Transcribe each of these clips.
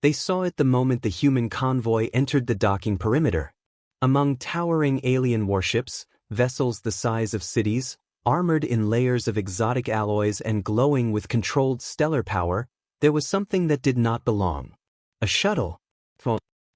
They saw it the moment the human convoy entered the docking perimeter. Among towering alien warships, vessels the size of cities, armored in layers of exotic alloys and glowing with controlled stellar power, there was something that did not belong. A shuttle.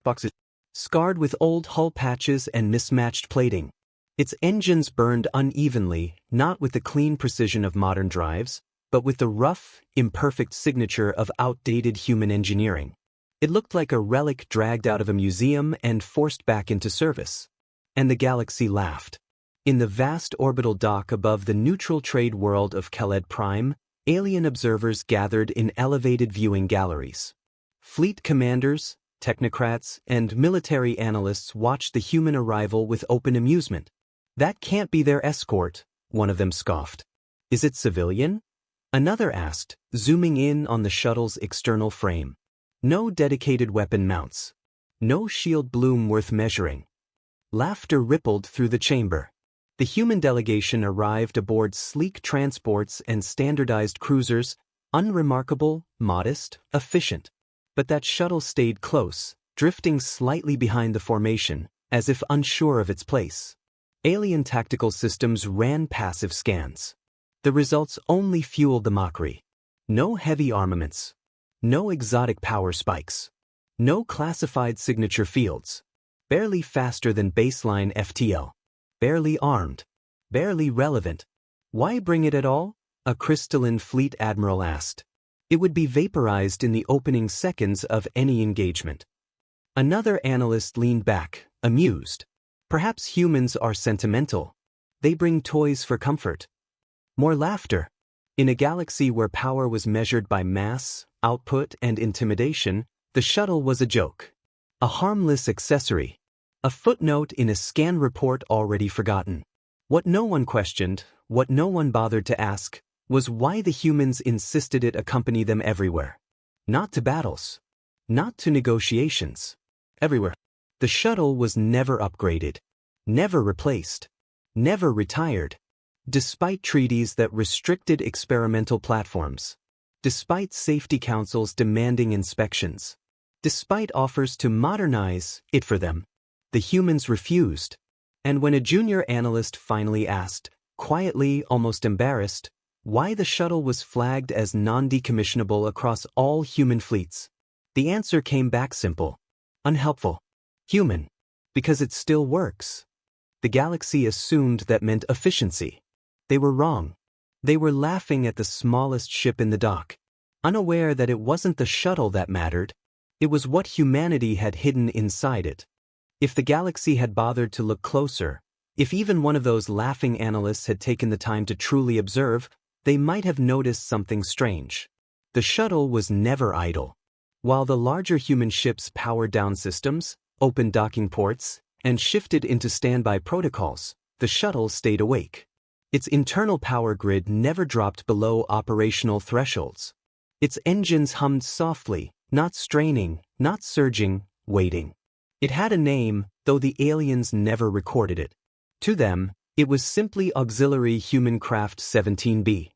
Boxes. Scarred with old hull patches and mismatched plating. Its engines burned unevenly, not with the clean precision of modern drives, but with the rough, imperfect signature of outdated human engineering. It looked like a relic dragged out of a museum and forced back into service. And the galaxy laughed. In the vast orbital dock above the neutral trade world of Khaled Prime, alien observers gathered in elevated viewing galleries. Fleet commanders, technocrats, and military analysts watched the human arrival with open amusement. "That can't be their escort," one of them scoffed. "Is it civilian?" Another asked, zooming in on the shuttle's external frame. No dedicated weapon mounts. No shield bloom worth measuring. Laughter rippled through the chamber. The human delegation arrived aboard sleek transports and standardized cruisers, unremarkable, modest, efficient. But that shuttle stayed close, drifting slightly behind the formation, as if unsure of its place. Alien tactical systems ran passive scans. The results only fueled the mockery. No heavy armaments. No exotic power spikes. No classified signature fields. Barely faster than baseline FTL. Barely armed. Barely relevant. "Why bring it at all?" a crystalline fleet admiral asked. "It would be vaporized in the opening seconds of any engagement." Another analyst leaned back, amused. "Perhaps humans are sentimental. They bring toys for comfort." More laughter. In a galaxy where power was measured by mass, output, and intimidation, the shuttle was a joke. A harmless accessory. A footnote in a scan report already forgotten. What no one questioned, what no one bothered to ask, was why the humans insisted it accompany them everywhere. Not to battles. Not to negotiations. Everywhere. The shuttle was never upgraded. Never replaced. Never retired. Despite treaties that restricted experimental platforms. Despite safety councils demanding inspections. Despite offers to modernize it for them. The humans refused. And when a junior analyst finally asked, quietly, almost embarrassed, why the shuttle was flagged as non-decommissionable across all human fleets, the answer came back simple. Unhelpful. Human. Because it still works. The galaxy assumed that meant efficiency. They were wrong. They were laughing at the smallest ship in the dock, unaware that it wasn't the shuttle that mattered. It was what humanity had hidden inside it. If the galaxy had bothered to look closer, if even one of those laughing analysts had taken the time to truly observe, they might have noticed something strange. The shuttle was never idle. While the larger human ships powered down systems, opened docking ports, and shifted into standby protocols, the shuttle stayed awake. Its internal power grid never dropped below operational thresholds. Its engines hummed softly, not straining, not surging, waiting. It had a name, though the aliens never recorded it. To them, it was simply Auxiliary Human Craft 17B.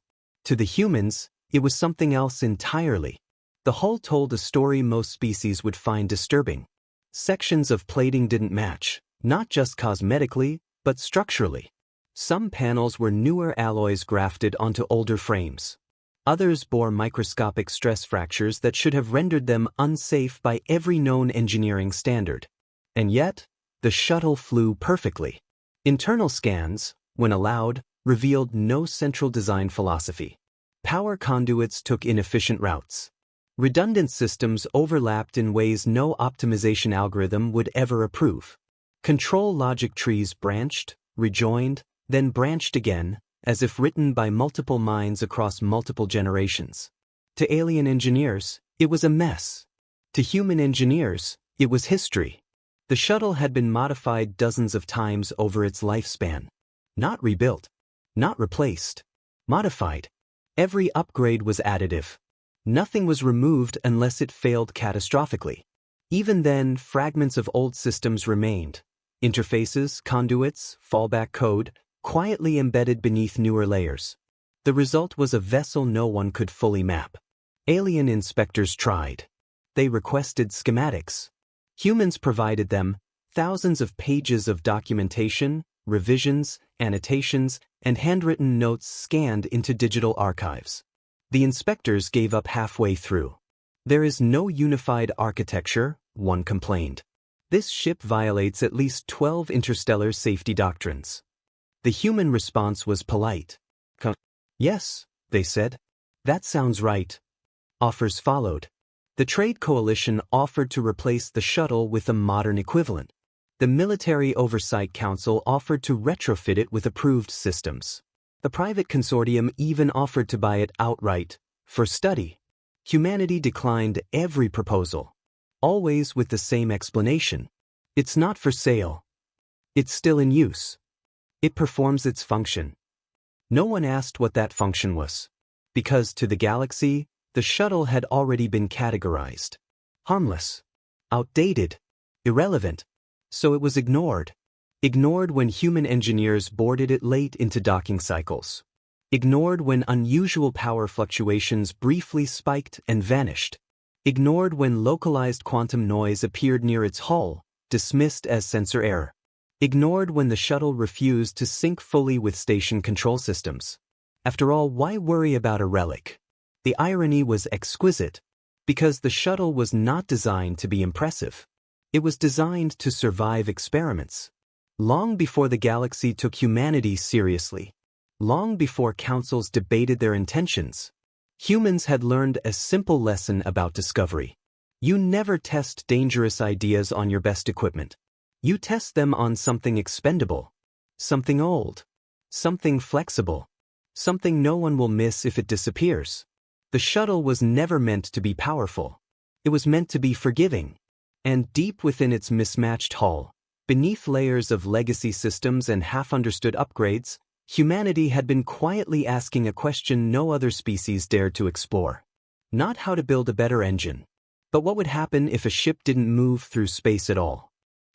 To the humans, it was something else entirely. The hull told a story most species would find disturbing. Sections of plating didn't match, not just cosmetically, but structurally. Some panels were newer alloys grafted onto older frames. Others bore microscopic stress fractures that should have rendered them unsafe by every known engineering standard. And yet, the shuttle flew perfectly. Internal scans, when allowed, revealed no central design philosophy. Power conduits took inefficient routes. Redundant systems overlapped in ways no optimization algorithm would ever approve. Control logic trees branched, rejoined, then branched again, as if written by multiple minds across multiple generations. To alien engineers, it was a mess. To human engineers, it was history. The shuttle had been modified dozens of times over its lifespan. Not rebuilt. Not replaced. Modified. Every upgrade was additive. Nothing was removed unless it failed catastrophically. Even then, fragments of old systems remained. Interfaces, conduits, fallback code, quietly embedded beneath newer layers. The result was a vessel no one could fully map. Alien inspectors tried. They requested schematics. Humans provided them, thousands of pages of documentation, revisions, annotations, and handwritten notes scanned into digital archives. The inspectors gave up halfway through. There is no unified architecture, one complained. This ship violates at least 12 interstellar safety doctrines. The human response was polite. Yes, they said. That sounds right. Offers followed. The Trade Coalition offered to replace the shuttle with a modern equivalent. The Military Oversight Council offered to retrofit it with approved systems. The private consortium even offered to buy it outright, for study. Humanity declined every proposal, always with the same explanation. It's not for sale. It's still in use. It performs its function. No one asked what that function was, because to the galaxy, the shuttle had already been categorized. Harmless. Outdated. Irrelevant. So it was ignored. Ignored when human engineers boarded it late into docking cycles. Ignored when unusual power fluctuations briefly spiked and vanished. Ignored when localized quantum noise appeared near its hull, dismissed as sensor error. Ignored when the shuttle refused to sync fully with station control systems. After all, why worry about a relic? The irony was exquisite, because the shuttle was not designed to be impressive. It was designed to survive experiments. Long before the galaxy took humanity seriously, long before councils debated their intentions, humans had learned a simple lesson about discovery. You never test dangerous ideas on your best equipment. You test them on something expendable, something old, something flexible, something no one will miss if it disappears. The shuttle was never meant to be powerful. It was meant to be forgiving. And deep within its mismatched hull, beneath layers of legacy systems and half-understood upgrades, humanity had been quietly asking a question no other species dared to explore. Not how to build a better engine, but what would happen if a ship didn't move through space at all.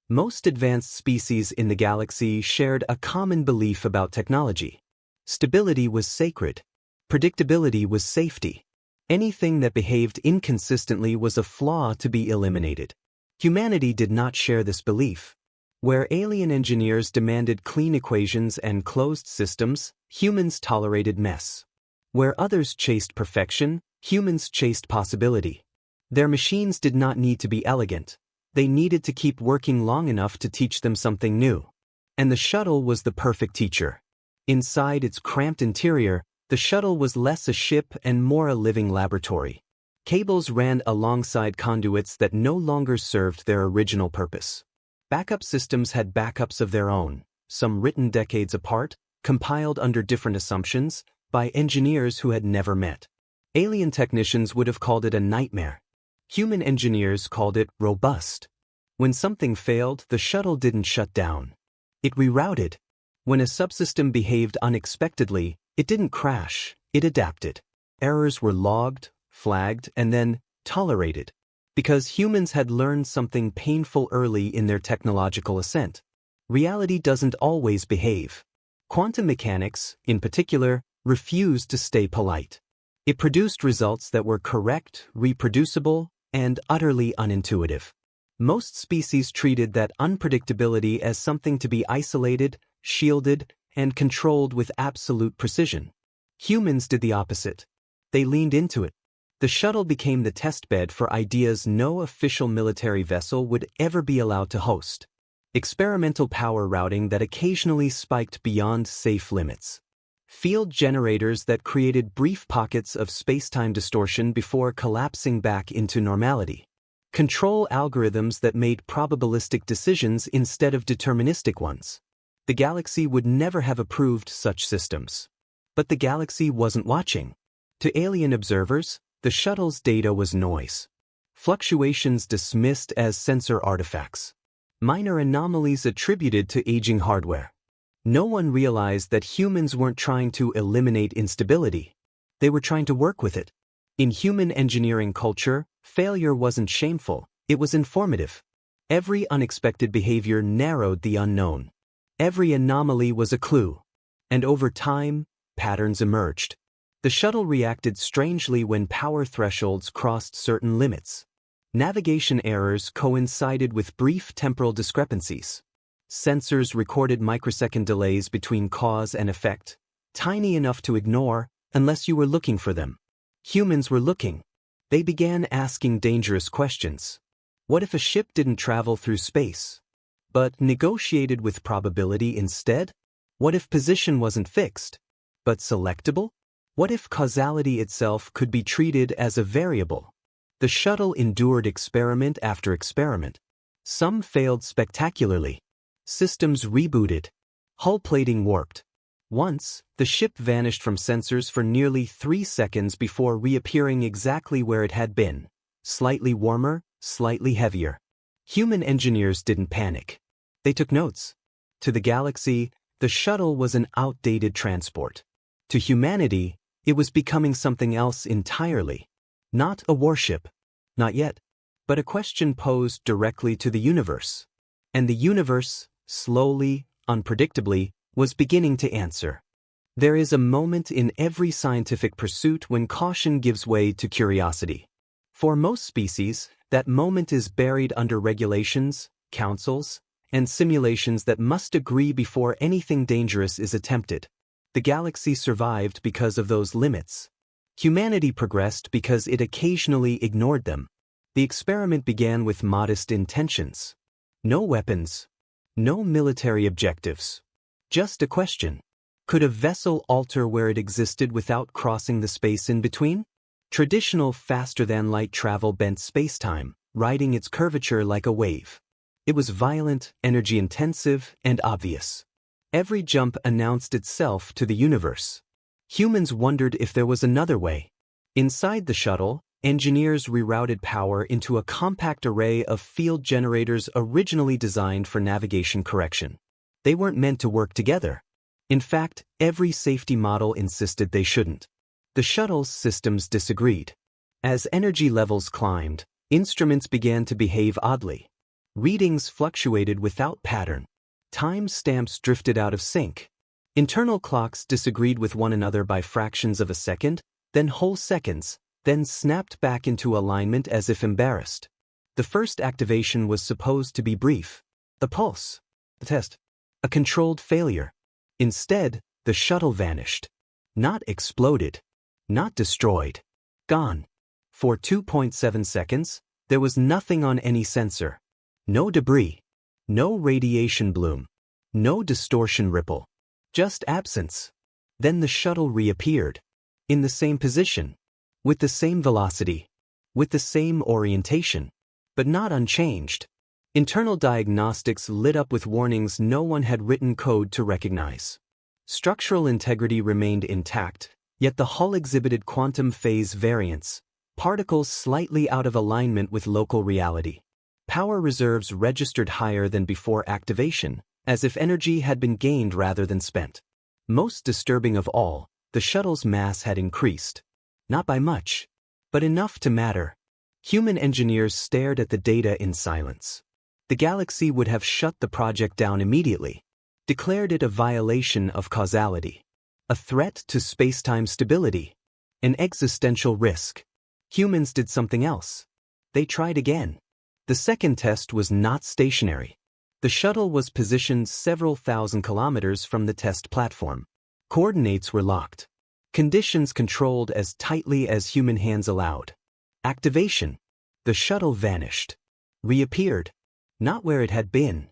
Most advanced species in the galaxy shared a common belief about technology. Stability was sacred. Predictability was safety. Anything that behaved inconsistently was a flaw to be eliminated. Humanity did not share this belief. Where alien engineers demanded clean equations and closed systems, humans tolerated mess. Where others chased perfection, humans chased possibility. Their machines did not need to be elegant. They needed to keep working long enough to teach them something new. And the shuttle was the perfect teacher. Inside its cramped interior, the shuttle was less a ship and more a living laboratory. Cables ran alongside conduits that no longer served their original purpose. Backup systems had backups of their own, some written decades apart, compiled under different assumptions, by engineers who had never met. Alien technicians would have called it a nightmare. Human engineers called it robust. When something failed, the shuttle didn't shut down. It rerouted. When a subsystem behaved unexpectedly, it didn't crash, it adapted. Errors were logged, flagged, and then tolerated, because humans had learned something painful early in their technological ascent. Reality doesn't always behave. Quantum mechanics, in particular, refused to stay polite. It produced results that were correct, reproducible, and utterly unintuitive. Most species treated that unpredictability as something to be isolated, shielded, and controlled with absolute precision. Humans did the opposite. They leaned into it. The shuttle became the testbed for ideas no official military vessel would ever be allowed to host. Experimental power routing that occasionally spiked beyond safe limits. Field generators that created brief pockets of space-time distortion before collapsing back into normality. Control algorithms that made probabilistic decisions instead of deterministic ones. The galaxy would never have approved such systems. But the galaxy wasn't watching. To alien observers, the shuttle's data was noise. Fluctuations dismissed as sensor artifacts. Minor anomalies attributed to aging hardware. No one realized that humans weren't trying to eliminate instability. They were trying to work with it. In human engineering culture, failure wasn't shameful, it was informative. Every unexpected behavior narrowed the unknown. Every anomaly was a clue. And over time, patterns emerged. The shuttle reacted strangely when power thresholds crossed certain limits. Navigation errors coincided with brief temporal discrepancies. Sensors recorded microsecond delays between cause and effect, tiny enough to ignore unless you were looking for them. Humans were looking. They began asking dangerous questions. What if a ship didn't travel through space, but negotiated with probability instead? What if position wasn't fixed, but selectable? What if causality itself could be treated as a variable? The shuttle endured experiment after experiment. Some failed spectacularly. Systems rebooted. Hull plating warped. Once, the ship vanished from sensors for nearly 3 seconds before reappearing exactly where it had been. Slightly warmer, slightly heavier. Human engineers didn't panic. They took notes. To the galaxy, the shuttle was an outdated transport. To humanity, it was becoming something else entirely. Not a warship. Not yet. But a question posed directly to the universe. And the universe, slowly, unpredictably, was beginning to answer. There is a moment in every scientific pursuit when caution gives way to curiosity. For most species, that moment is buried under regulations, councils, and simulations that must agree before anything dangerous is attempted. The galaxy survived because of those limits. Humanity progressed because it occasionally ignored them. The experiment began with modest intentions. No weapons. No military objectives. Just a question. Could a vessel alter where it existed without crossing the space in between? Traditional faster-than-light travel bent spacetime, riding its curvature like a wave. It was violent, energy-intensive, and obvious. Every jump announced itself to the universe. Humans wondered if there was another way. Inside the shuttle, engineers rerouted power into a compact array of field generators originally designed for navigation correction. They weren't meant to work together. In fact, every safety model insisted they shouldn't. The shuttle's systems disagreed. As energy levels climbed, instruments began to behave oddly. Readings fluctuated without pattern. Time stamps drifted out of sync. Internal clocks disagreed with one another by fractions of a second, then whole seconds, then snapped back into alignment as if embarrassed. The first activation was supposed to be brief. The pulse. The test. A controlled failure. Instead, the shuttle vanished. Not exploded. Not destroyed. Gone. For 2.7 seconds, there was nothing on any sensor. No debris. No radiation bloom. No distortion ripple. Just absence. Then the shuttle reappeared. In the same position. With the same velocity. With the same orientation. But not unchanged. Internal diagnostics lit up with warnings no one had written code to recognize. Structural integrity remained intact, yet the hull exhibited quantum phase variance, particles slightly out of alignment with local reality. Power reserves registered higher than before activation, as if energy had been gained rather than spent. Most disturbing of all, the shuttle's mass had increased. Not by much, but enough to matter. Human engineers stared at the data in silence. The galaxy would have shut the project down immediately, declared it a violation of causality, a threat to spacetime stability, an existential risk. Humans did something else. They tried again. The second test was not stationary. The shuttle was positioned several thousand kilometers from the test platform. Coordinates were locked. Conditions controlled as tightly as human hands allowed. Activation. The shuttle vanished. Reappeared. Not where it had been.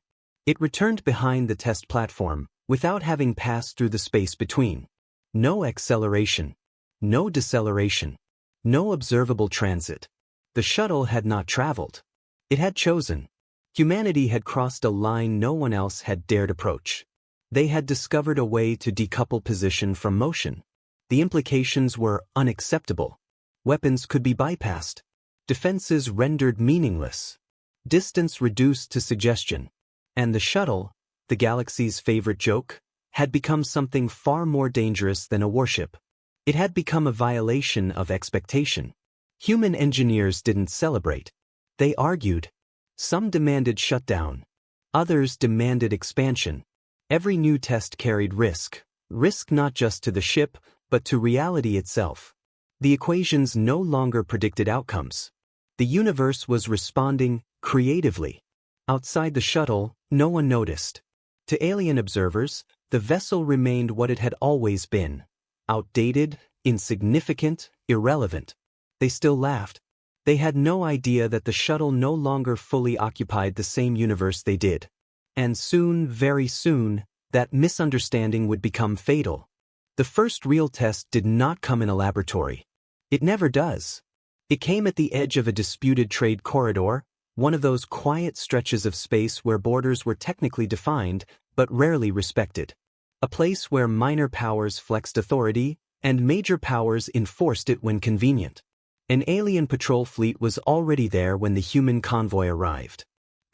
It returned behind the test platform, without having passed through the space between. No acceleration. No deceleration. No observable transit. The shuttle had not traveled. It had chosen. Humanity had crossed a line no one else had dared approach. They had discovered a way to decouple position from motion. The implications were unacceptable. Weapons could be bypassed. Defenses rendered meaningless. Distance reduced to suggestion. And the shuttle, the galaxy's favorite joke, had become something far more dangerous than a warship. It had become a violation of expectation. Human engineers didn't celebrate. They argued. Some demanded shutdown. Others demanded expansion. Every new test carried risk. Risk not just to the ship, but to reality itself. The equations no longer predicted outcomes. The universe was responding creatively. Outside the shuttle, no one noticed. To alien observers, the vessel remained what it had always been: outdated, insignificant, irrelevant. They still laughed. They had no idea that the shuttle no longer fully occupied the same universe they did. And soon, very soon, that misunderstanding would become fatal. The first real test did not come in a laboratory. It never does. It came at the edge of a disputed trade corridor, one of those quiet stretches of space where borders were technically defined, but rarely respected. A place where minor powers flexed authority, and major powers enforced it when convenient. An alien patrol fleet was already there when the human convoy arrived.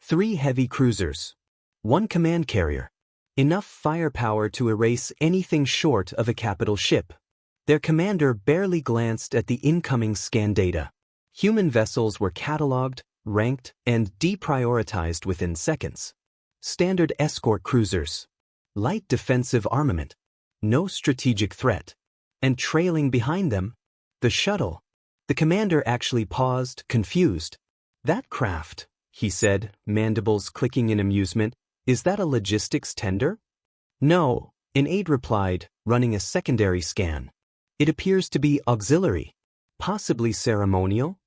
3 heavy cruisers. 1 command carrier. Enough firepower to erase anything short of a capital ship. Their commander barely glanced at the incoming scan data. Human vessels were catalogued, ranked, and deprioritized within seconds. Standard escort cruisers. Light defensive armament. No strategic threat. And trailing behind them, the shuttle. The commander actually paused, confused. "That craft," he said, mandibles clicking in amusement, "is that a logistics tender?" "No," an aide replied, running a secondary scan. "It appears to be auxiliary. Possibly ceremonial?"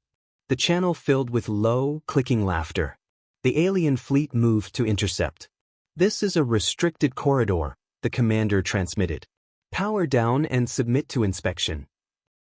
The channel filled with low, clicking laughter. The alien fleet moved to intercept. "This is a restricted corridor," the commander transmitted. "Power down and submit to inspection."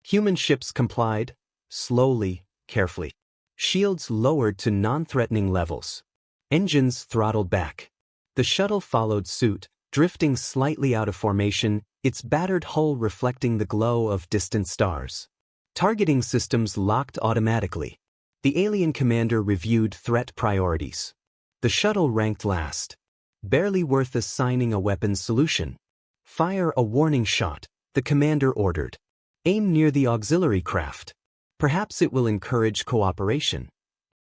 Human ships complied, slowly, carefully. Shields lowered to non-threatening levels. Engines throttled back. The shuttle followed suit, drifting slightly out of formation, its battered hull reflecting the glow of distant stars. Targeting systems locked automatically. The alien commander reviewed threat priorities. The shuttle ranked last. Barely worth assigning a weapons solution. "Fire a warning shot," the commander ordered. "Aim near the auxiliary craft. Perhaps it will encourage cooperation."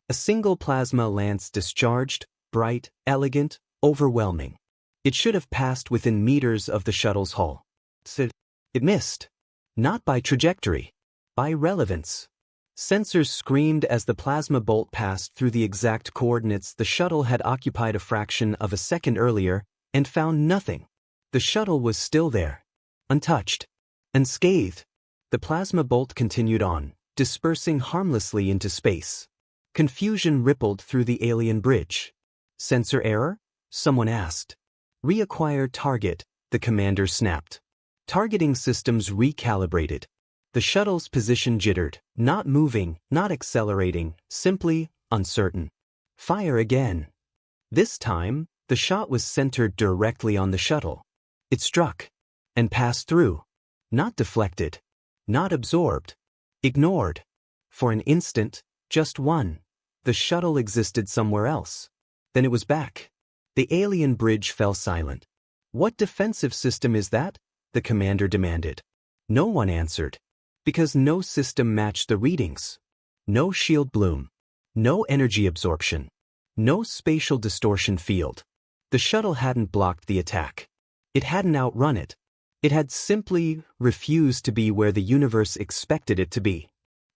A single plasma lance discharged, bright, elegant, overwhelming. It should have passed within meters of the shuttle's hull. It missed. Not by trajectory. By relevance. Sensors screamed as the plasma bolt passed through the exact coordinates the shuttle had occupied a fraction of a second earlier, and found nothing. The shuttle was still there. Untouched. Unscathed. The plasma bolt continued on, dispersing harmlessly into space. Confusion rippled through the alien bridge. "Sensor error?" someone asked. "Reacquire target," the commander snapped. Targeting systems recalibrated. The shuttle's position jittered, not moving, not accelerating, simply uncertain. "Fire again." This time, the shot was centered directly on the shuttle. It struck. And passed through. Not deflected. Not absorbed. Ignored. For an instant, just one, the shuttle existed somewhere else. Then it was back. The alien bridge fell silent. "What defensive system is that?" the commander demanded. No one answered. Because no system matched the readings. No shield bloom. No energy absorption. No spatial distortion field. The shuttle hadn't blocked the attack. It hadn't outrun it. It had simply refused to be where the universe expected it to be.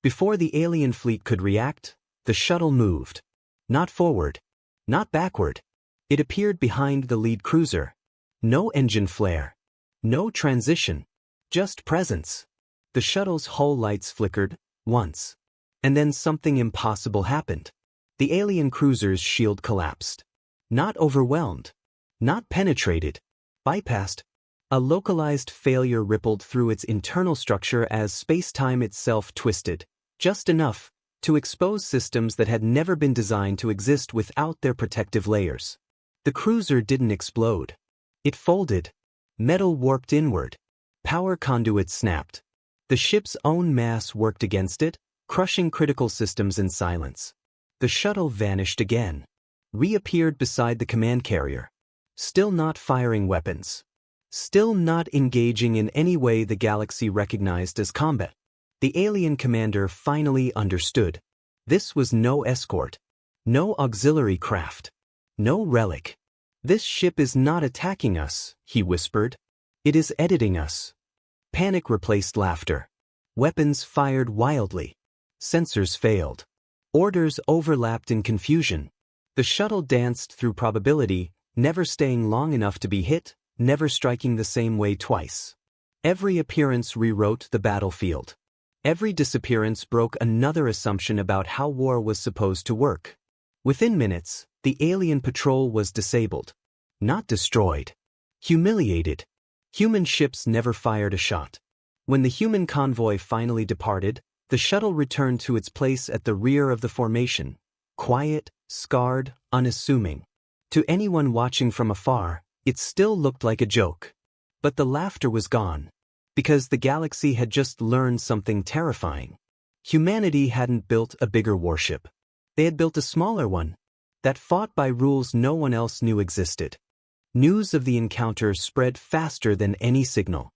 Before the alien fleet could react, the shuttle moved. Not forward. Not backward. It appeared behind the lead cruiser. No engine flare. No transition. Just presence. The shuttle's hull lights flickered, once. And then something impossible happened. The alien cruiser's shield collapsed. Not overwhelmed. Not penetrated. Bypassed. A localized failure rippled through its internal structure as space-time itself twisted, just enough to expose systems that had never been designed to exist without their protective layers. The cruiser didn't explode. It folded. Metal warped inward. Power conduits snapped. The ship's own mass worked against it, crushing critical systems in silence. The shuttle vanished again. Reappeared beside the command carrier. Still not firing weapons. Still not engaging in any way the galaxy recognized as combat. The alien commander finally understood. This was no escort. No auxiliary craft. No relic. "This ship is not attacking us," he whispered. "It is editing us." Panic replaced laughter. Weapons fired wildly. Sensors failed. Orders overlapped in confusion. The shuttle danced through probability, never staying long enough to be hit, never striking the same way twice. Every appearance rewrote the battlefield. Every disappearance broke another assumption about how war was supposed to work. Within minutes, the alien patrol was disabled. Not destroyed. Humiliated. Human ships never fired a shot. When the human convoy finally departed, the shuttle returned to its place at the rear of the formation, quiet, scarred, unassuming. To anyone watching from afar, it still looked like a joke. But the laughter was gone. Because the galaxy had just learned something terrifying. Humanity hadn't built a bigger warship. They had built a smaller one that fought by rules no one else knew existed. News of the encounter spread faster than any signal.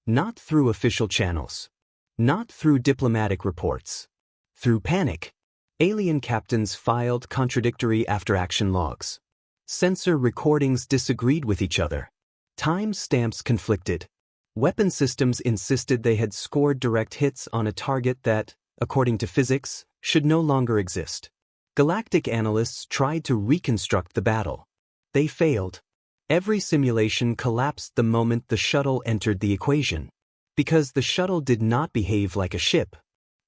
Not through official channels. Not through diplomatic reports. Through panic. Alien captains filed contradictory after-action logs. Sensor recordings disagreed with each other. Time stamps conflicted. Weapon systems insisted they had scored direct hits on a target that, according to physics, should no longer exist. Galactic analysts tried to reconstruct the battle. They failed. Every simulation collapsed the moment the shuttle entered the equation. Because the shuttle did not behave like a ship.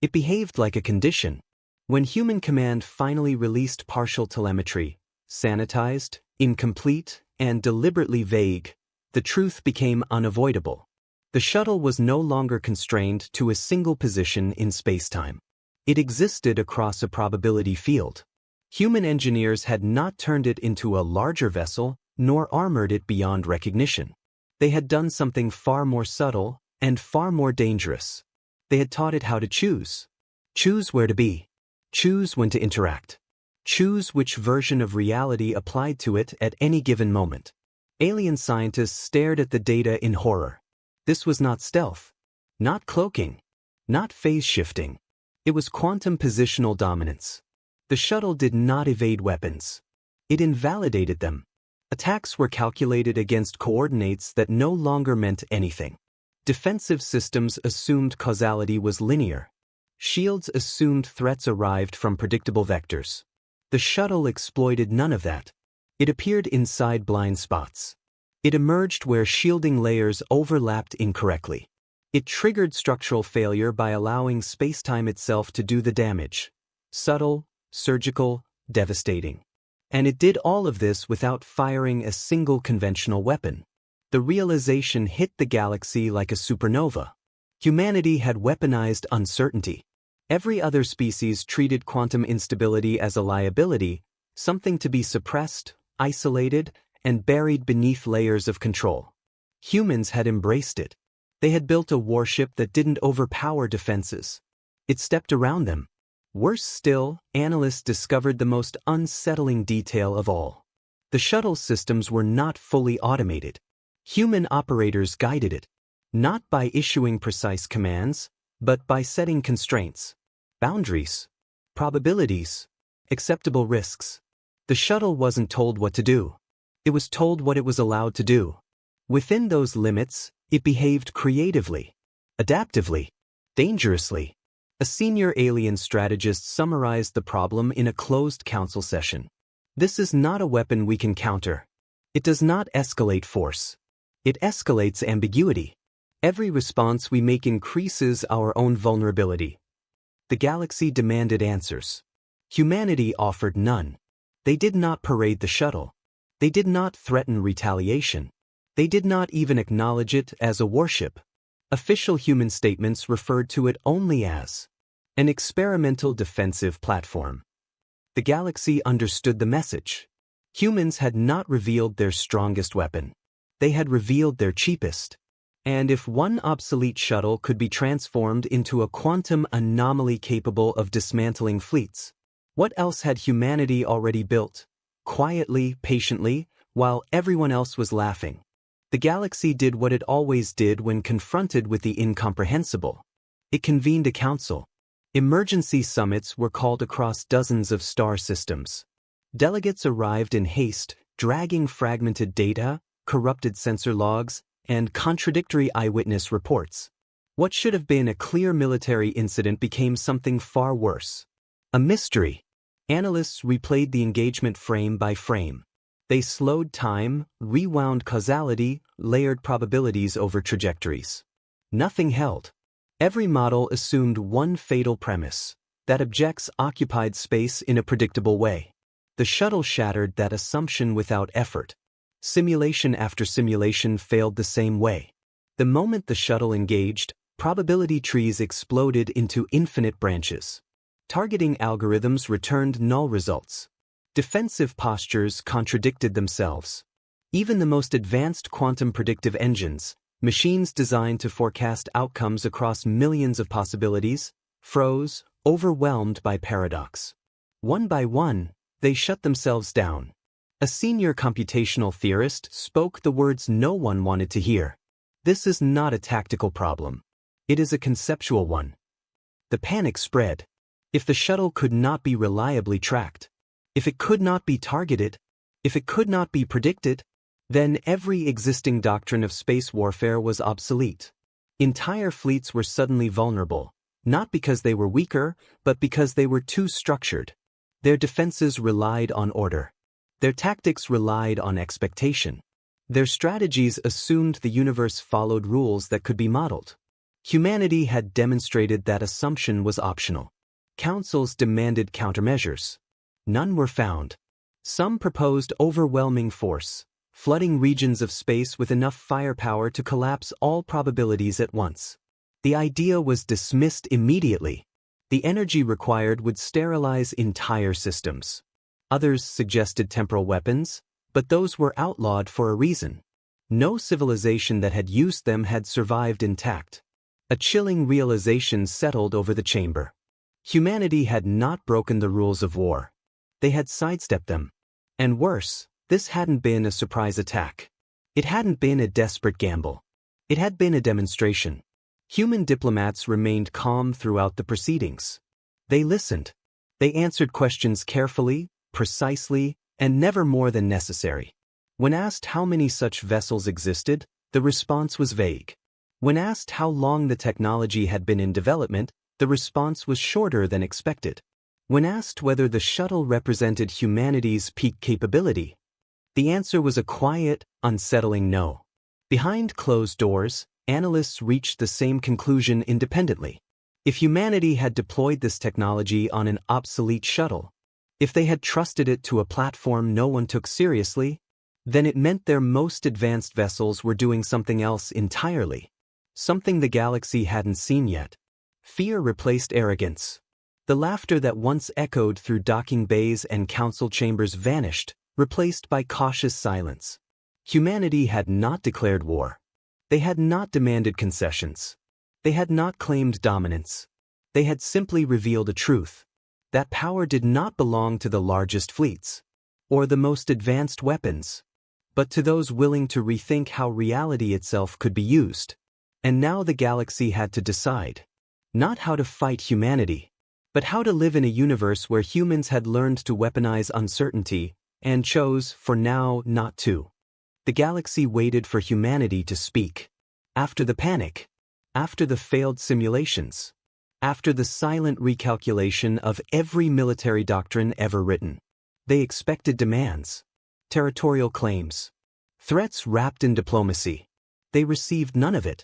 It behaved like a condition. When Human Command finally released partial telemetry, sanitized, incomplete, and deliberately vague, the truth became unavoidable. The shuttle was no longer constrained to a single position in spacetime. It existed across a probability field. Human engineers had not turned it into a larger vessel, nor armored it beyond recognition. They had done something far more subtle and far more dangerous. They had taught it how to choose. Choose where to be. Choose when to interact. Choose which version of reality applied to it at any given moment. Alien scientists stared at the data in horror. This was not stealth. Not cloaking. Not phase shifting. It was quantum positional dominance. The shuttle did not evade weapons. It invalidated them. Attacks were calculated against coordinates that no longer meant anything. Defensive systems assumed causality was linear. Shields assumed threats arrived from predictable vectors. The shuttle exploited none of that. It appeared inside blind spots. It emerged where shielding layers overlapped incorrectly. It triggered structural failure by allowing spacetime itself to do the damage. Subtle, surgical, devastating. And it did all of this without firing a single conventional weapon. The realization hit the galaxy like a supernova. Humanity had weaponized uncertainty. Every other species treated quantum instability as a liability, something to be suppressed, isolated, and buried beneath layers of control. Humans had embraced it. They had built a warship that didn't overpower defenses. It stepped around them. Worse still, analysts discovered the most unsettling detail of all. The shuttle systems were not fully automated. Human operators guided it. Not by issuing precise commands, but by setting constraints, boundaries, probabilities, acceptable risks. The shuttle wasn't told what to do. It was told what it was allowed to do. Within those limits, it behaved creatively, adaptively, dangerously. A senior alien strategist summarized the problem in a closed council session. This is not a weapon we can counter. It does not escalate force. It escalates ambiguity. Every response we make increases our own vulnerability. The galaxy demanded answers. Humanity offered none. They did not parade the shuttle. They did not threaten retaliation. They did not even acknowledge it as a warship. Official human statements referred to it only as an experimental defensive platform. The galaxy understood the message. Humans had not revealed their strongest weapon. They had revealed their cheapest. And if one obsolete shuttle could be transformed into a quantum anomaly capable of dismantling fleets, what else had humanity already built? Quietly, patiently, while everyone else was laughing. The galaxy did what it always did when confronted with the incomprehensible. It convened a council. Emergency summits were called across dozens of star systems. Delegates arrived in haste, dragging fragmented data, corrupted sensor logs, and contradictory eyewitness reports. What should have been a clear military incident became something far worse. A mystery. Analysts replayed the engagement frame by frame. They slowed time, rewound causality, layered probabilities over trajectories. Nothing held. Every model assumed one fatal premise: that objects occupied space in a predictable way. The shuttle shattered that assumption without effort. Simulation after simulation failed the same way. The moment the shuttle engaged, probability trees exploded into infinite branches. Targeting algorithms returned null results. Defensive postures contradicted themselves. Even the most advanced quantum predictive engines, machines designed to forecast outcomes across millions of possibilities, froze, overwhelmed by paradox. One by one, they shut themselves down. A senior computational theorist spoke the words no one wanted to hear. This is not a tactical problem. It is a conceptual one. The panic spread. If the shuttle could not be reliably tracked, if it could not be targeted, if it could not be predicted, then every existing doctrine of space warfare was obsolete. Entire fleets were suddenly vulnerable, not because they were weaker, but because they were too structured. Their defenses relied on order. Their tactics relied on expectation. Their strategies assumed the universe followed rules that could be modeled. Humanity had demonstrated that assumption was optional. Councils demanded countermeasures. None were found. Some proposed overwhelming force, flooding regions of space with enough firepower to collapse all probabilities at once. The idea was dismissed immediately. The energy required would sterilize entire systems. Others suggested temporal weapons, but those were outlawed for a reason. No civilization that had used them had survived intact. A chilling realization settled over the chamber. Humanity had not broken the rules of war. They had sidestepped them. And worse, this hadn't been a surprise attack. It hadn't been a desperate gamble. It had been a demonstration. Human diplomats remained calm throughout the proceedings. They listened. They answered questions carefully, precisely, and never more than necessary. When asked how many such vessels existed, the response was vague. When asked how long the technology had been in development, the response was shorter than expected. When asked whether the shuttle represented humanity's peak capability, the answer was a quiet, unsettling no. Behind closed doors, analysts reached the same conclusion independently. If humanity had deployed this technology on an obsolete shuttle, if they had trusted it to a platform no one took seriously, then it meant their most advanced vessels were doing something else entirely. Something the galaxy hadn't seen yet. Fear replaced arrogance. The laughter that once echoed through docking bays and council chambers vanished, replaced by cautious silence. Humanity had not declared war. They had not demanded concessions. They had not claimed dominance. They had simply revealed a truth. That power did not belong to the largest fleets, or the most advanced weapons, but to those willing to rethink how reality itself could be used. And now the galaxy had to decide. Not how to fight humanity, but how to live in a universe where humans had learned to weaponize uncertainty, and chose, for now, not to. The galaxy waited for humanity to speak. After the panic, after the failed simulations, after the silent recalculation of every military doctrine ever written, they expected demands, territorial claims, threats wrapped in diplomacy. They received none of it.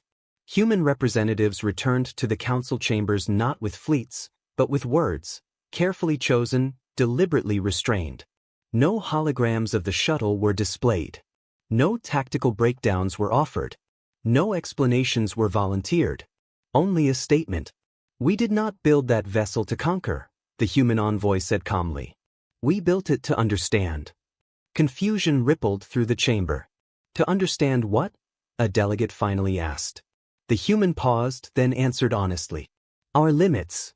Human representatives returned to the council chambers not with fleets, but with words, carefully chosen, deliberately restrained. No holograms of the shuttle were displayed. No tactical breakdowns were offered. No explanations were volunteered. Only a statement. "We did not build that vessel to conquer," the human envoy said calmly. "We built it to understand." Confusion rippled through the chamber. "To understand what?" a delegate finally asked. The human paused, then answered honestly. "Our limits."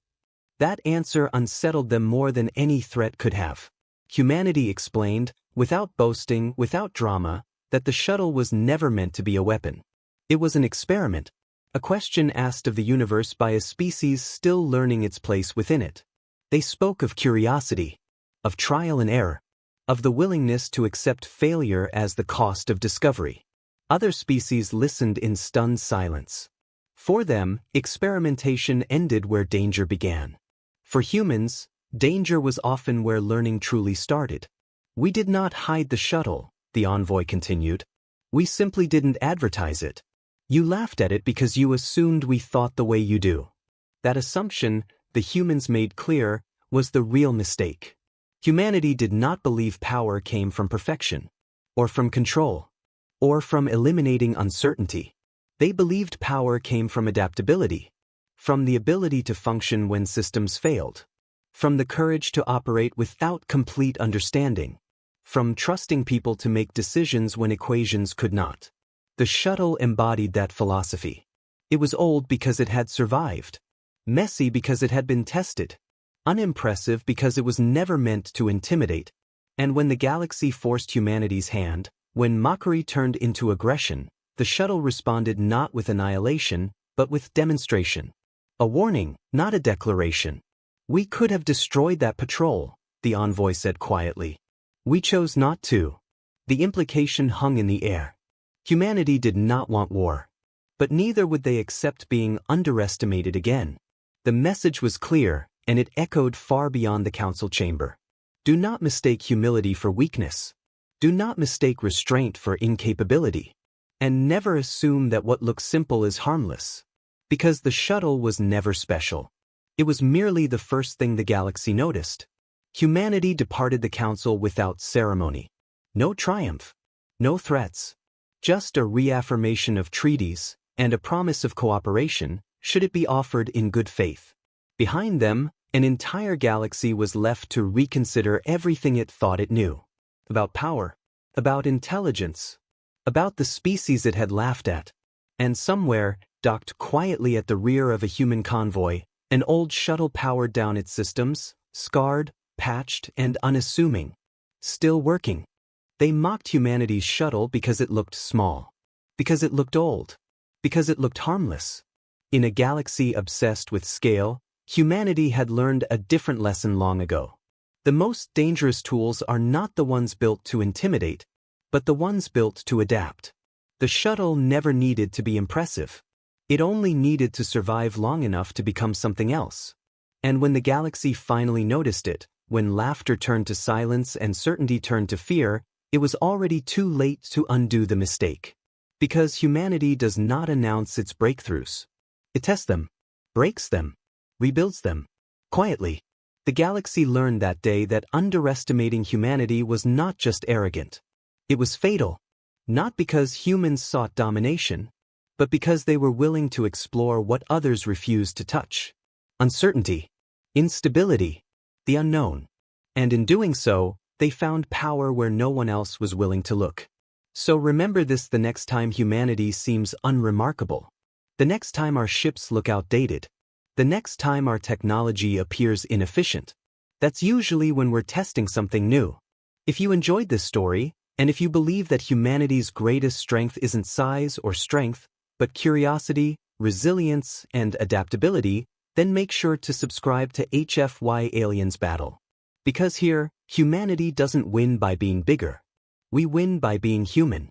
That answer unsettled them more than any threat could have. Humanity explained, without boasting, without drama, that the shuttle was never meant to be a weapon. It was an experiment, a question asked of the universe by a species still learning its place within it. They spoke of curiosity, of trial and error, of the willingness to accept failure as the cost of discovery. Other species listened in stunned silence. For them, experimentation ended where danger began. For humans, Danger was often where learning truly started. We did not hide the shuttle, the envoy continued. We simply didn't advertise it. You laughed at it because you assumed we thought the way you do. That assumption, the humans made clear, was the real mistake. Humanity did not believe power came from perfection, or from control, or from eliminating uncertainty. They believed power came from adaptability, from the ability to function when systems failed, from the courage to operate without complete understanding, from trusting people to make decisions when equations could not. The shuttle embodied that philosophy. It was old because it had survived, messy because it had been tested, unimpressive because it was never meant to intimidate, and when the galaxy forced humanity's hand, when mockery turned into aggression, the shuttle responded not with annihilation, but with demonstration. A warning, not a declaration. We could have destroyed that patrol, the envoy said quietly. We chose not to. The implication hung in the air. Humanity did not want war. But neither would they accept being underestimated again. The message was clear, and it echoed far beyond the council chamber. Do not mistake humility for weakness. Do not mistake restraint for incapability. And never assume that what looks simple is harmless. Because the shuttle was never special. It was merely the first thing the galaxy noticed. Humanity departed the council without ceremony. No triumph. No threats. Just a reaffirmation of treaties, and a promise of cooperation, should it be offered in good faith. Behind them, an entire galaxy was left to reconsider everything it thought it knew. About power. About intelligence. About the species it had laughed at. And somewhere, docked quietly at the rear of a human convoy, an old shuttle powered down its systems, scarred, patched, and unassuming. Still working. They mocked humanity's shuttle because it looked small. Because it looked old. Because it looked harmless. In a galaxy obsessed with scale, humanity had learned a different lesson long ago. The most dangerous tools are not the ones built to intimidate, but the ones built to adapt. The shuttle never needed to be impressive. It only needed to survive long enough to become something else. And when the galaxy finally noticed it, when laughter turned to silence and certainty turned to fear, it was already too late to undo the mistake. Because humanity does not announce its breakthroughs. It tests them, breaks them, rebuilds them. Quietly. The galaxy learned that day that underestimating humanity was not just arrogant. It was fatal. Not because humans sought domination, but because they were willing to explore what others refused to touch. Uncertainty. Instability. The unknown. And in doing so, they found power where no one else was willing to look. So remember this the next time humanity seems unremarkable. The next time our ships look outdated. The next time our technology appears inefficient. That's usually when we're testing something new. If you enjoyed this story, and if you believe that humanity's greatest strength isn't size or strength, but curiosity, resilience, and adaptability, then make sure to subscribe to HFY Aliens Battle. Because here, humanity doesn't win by being bigger. We win by being human.